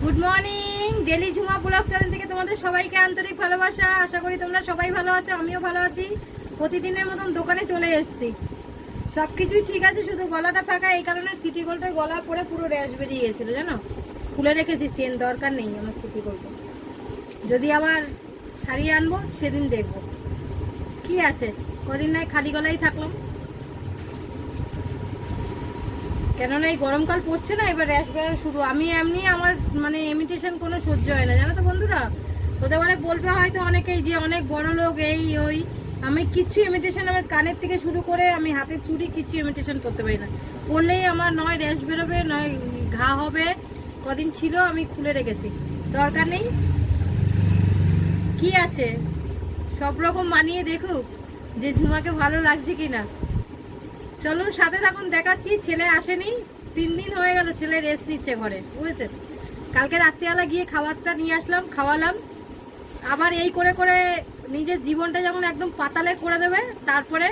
Good morning, daily Jhuma blog channel থেকে তোমাদের সবাইকে আন্তরিক ভালোবাসা। আশা করি তোমরা সবাই ভালো আছো, আমিও ভালো আছি। প্রতিদিনের মতন দোকানে চলে এসেছি, সব কিছুই ঠিক আছে, শুধু গলাটা ফাঁকা। এই কারণে সিটি গোল্ডের গলা পরে পুরো র্যাশ বেরিয়ে গেছিলো, জানো। খুলে রেখেছি, চেন দরকার নেই আমার সিটি গোল্ডের। যদি আবার ছাড়িয়ে আনবো সেদিন দেখবো কি আছে। কদিন নয় খালি গলাই থাকলাম, কেননা এই গরমকাল পড়ছে না, এবার র্যাশ বেরোনো শুরু। আমি এমনি আমার মানে ইমিটেশন কোনো সহ্য হয় না, জানো তো বন্ধুরা। ওদের অনেক বলবে হয়তো অনেকেই যে অনেক বড় লোক এই ওই, আমি কিচ্ছু ইমিটেশন, আমার কানের থেকে শুরু করে আমি হাতের চুড়ি কিচ্ছু ইমিটেশন করতে পারি না। করলেই আমার নয় র্যাশ বেরোবে, নয় ঘা হবে। কদিন ছিল আমি খুলে রেখেছি, দরকার নেই। কি আছে, সব রকম মানিয়ে দেখুক যে ঝুমাকে ভালো লাগছে কিনা। চলুন সাথে থাকুন, দেখাচ্ছি। ছেলে আসেনি, 3 দিন হয়ে গেল, ছেলে রেস্ট নিচ্ছে ঘরে, বুঝেছেন। কালকে রাত্রিবেলা গিয়ে খাবারটা নিয়ে আসলাম, খাওয়ালাম। আবার এই করে করে নিজের জীবনটা যখন একদম পাতালে করে দেবে, তারপরে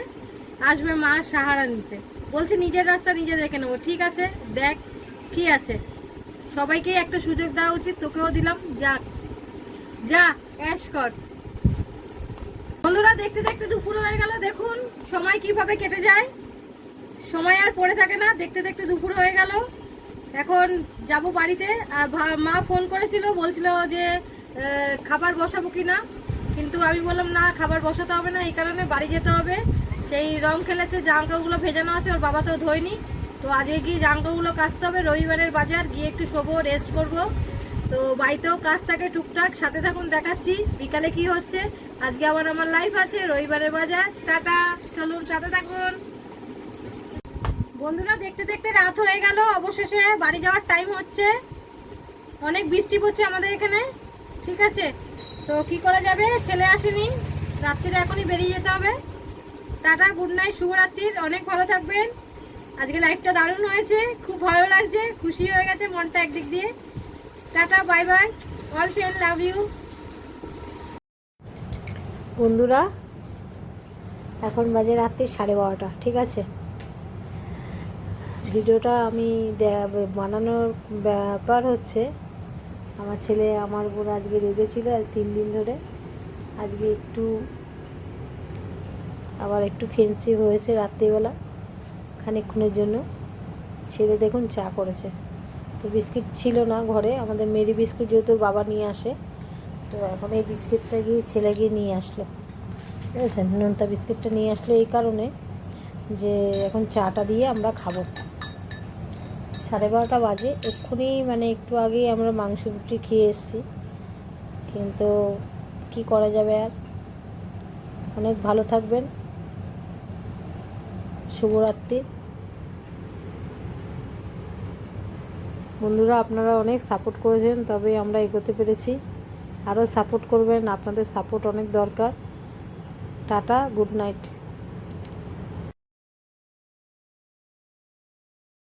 আসবে মা সাহারা নিতে। বলছে নিজের রাস্তা নিজে দেখে নেবো। ঠিক আছে, দেখ কি আছে। সবাইকেই একটা সুযোগ দেওয়া উচিত, তোকেও দিলাম। যা যা অ্যাশ কর। বন্ধুরা, দেখতে দেখতে দুপুর হয়ে গেল, দেখুন সময় কিভাবে কেটে যায়। সময় আর পড়ে থাকে না, দেখতে দেখতে দুপুর হয়ে গেল। এখন যাব বাড়িতে। মা ফোন করেছিল, বলছিল যে খাবার বসাবো কি না, কিন্তু আমি বললাম না, খাবার বসাতে হবে না, এই কারণে বাড়ি যেতে হবে। সেই রং খেলেছে, জামাকাপড়গুলো ভেজানো আছে, ওর বাবা তো ধোয়নি। তো আজকে গিয়ে জামাকাপড়গুলো কাচতে হবে। রবিবারের বাজার, গিয়ে একটু শোবো, রেস্ট করব। তো বাড়িতেও কাজ থাকে টুকটাক, সাথে থাকুন, দেখাচ্ছি বিকালে কি হচ্ছে। আজকে আবার আমার লাইফ আছে, রবিবারের বাজার। টাটা, চলুন সাথে থাকুন। বন্ধুরা, দেখতে দেখতে রাত হয়ে গেল, অবশেষে বাড়ি যাওয়ার টাইম হচ্ছে। অনেক বৃষ্টি পড়ছে আমাদের এখানে, ঠিক আছে। তো কি করা যাবে, ছেলে আসেনি, রাত্রিরে এখনই বেরিয়ে যেতে হবে। টাটা, গুড নাইট, শুভরাত্রির। অনেক ভালো থাকবেন। আজকে লাইফটা দারুণ হয়েছে, খুব ভালো লাগছে, খুশি হয়ে গেছে মনটা একদিক দিয়ে। Tata, bye bye, all friend, love you. বন্ধুরা, এখন বাজে রাত্রি 12:30, ঠিক আছে। ভিডিওটা আমি বানানোর ব্যাপার হচ্ছে, আমার ছেলে আমার উপর আজকে রেগেছিল 3 দিন ধরে। আজকে আবার একটু ফেন্সি হয়েছে রাত্রিবেলা, খানিকক্ষণের জন্য। ছেলে দেখুন চা করেছে, তো বিস্কিট ছিল না ঘরে, আমাদের মেরি বিস্কুট যেহেতু বাবা নিয়ে আসে, তো এখন এই বিস্কিটটা গিয়ে ছেলে গিয়ে নিয়ে আসলো, বুঝেছেন। নোনতা বিস্কিটটা নিয়ে আসলো এই কারণে যে এখন চাটা দিয়ে আমরা খাবো। 12:30 বাজে, এক্ষুনি মানে একটু আগেই আমরা মাংস রুটি খেয়ে এসেছি, কিন্তু কি করা যাবে আর। অনেক ভালো থাকবেন, শুভরাত্রি। বন্ধুরা, আপনারা অনেক সাপোর্ট করেছেন, তবে আমরা এগোতে পেরেছি। আরও সাপোর্ট করবেন, আপনাদের সাপোর্ট অনেক দরকার। Tata, good night.